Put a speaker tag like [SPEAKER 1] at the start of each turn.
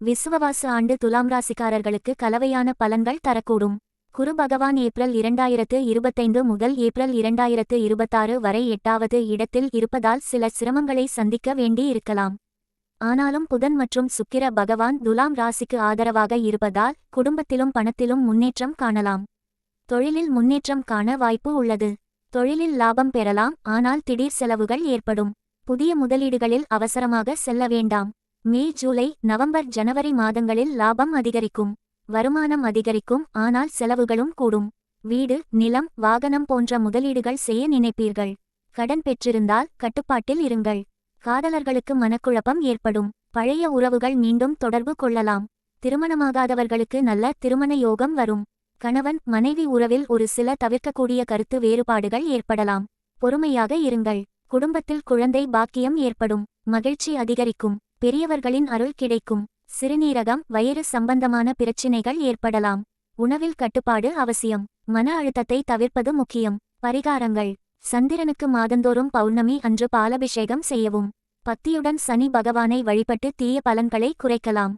[SPEAKER 1] விசுவவாச ஆண்டு துலாம் ராசிக்காரர்களுக்கு கலவையான பலன்கள் தரக்கூடும். குரு பகவான் ஏப்ரல் 2025 முதல் ஏப்ரல் 2026 வரை 8வது இடத்தில் இருப்பதால் சில சிரமங்களை சந்திக்க வேண்டி இருக்கலாம். ஆனாலும் புதன் மற்றும் சுக்கிர பகவான் துலாம் ராசிக்கு ஆதரவாக இருப்பதால் குடும்பத்திலும் பணத்திலும் முன்னேற்றம் காணலாம். தொழிலில் முன்னேற்றம் காண வாய்ப்பு உள்ளது. தொழிலில் லாபம் பெறலாம், ஆனால் திடீர் செலவுகள் ஏற்படும். புதிய முதலீடுகளில் அவசரமாக செல்ல வேண்டாம். மே, ஜூலை, நவம்பர், ஜனவரி மாதங்களில் லாபம் அதிகரிக்கும். வருமானம் அதிகரிக்கும், ஆனால் செலவுகளும் கூடும். வீடு, நிலம், வாகனம் போன்ற முதலீடுகள் செய்ய நினைப்பீர்கள். கடன் பெற்றிருந்தால் கட்டுப்பாட்டில் இருங்கள். காதலர்களுக்கு மனக்குழப்பம் ஏற்படும். பழைய உறவுகள் மீண்டும் தொடர்பு கொள்ளலாம். திருமணமாகாதவர்களுக்கு நல்ல திருமண யோகம் வரும். கணவன் மனைவி உறவில் ஒரு சில தவிர்க்கக்கூடிய கருத்து வேறுபாடுகள் ஏற்படலாம். பொறுமையாக இருங்கள். குடும்பத்தில் குழந்தை பாக்கியம் ஏற்படும். மகிழ்ச்சி அதிகரிக்கும். பெரியவர்களின் அருள் கிடைக்கும். சிறுநீரகம், வயிறு சம்பந்தமான பிரச்சினைகள் ஏற்படலாம். உணவில் கட்டுப்பாடு அவசியம். மன அழுத்தத்தை தவிர்ப்பது முக்கியம். பரிகாரங்கள்: சந்திரனுக்கு மாதந்தோறும் பௌர்ணமி அன்று பாலபிஷேகம் செய்யவும். பத்தியுடன் சனி பகவானை வழிபட்டு தீய பலன்களை குறைக்கலாம்.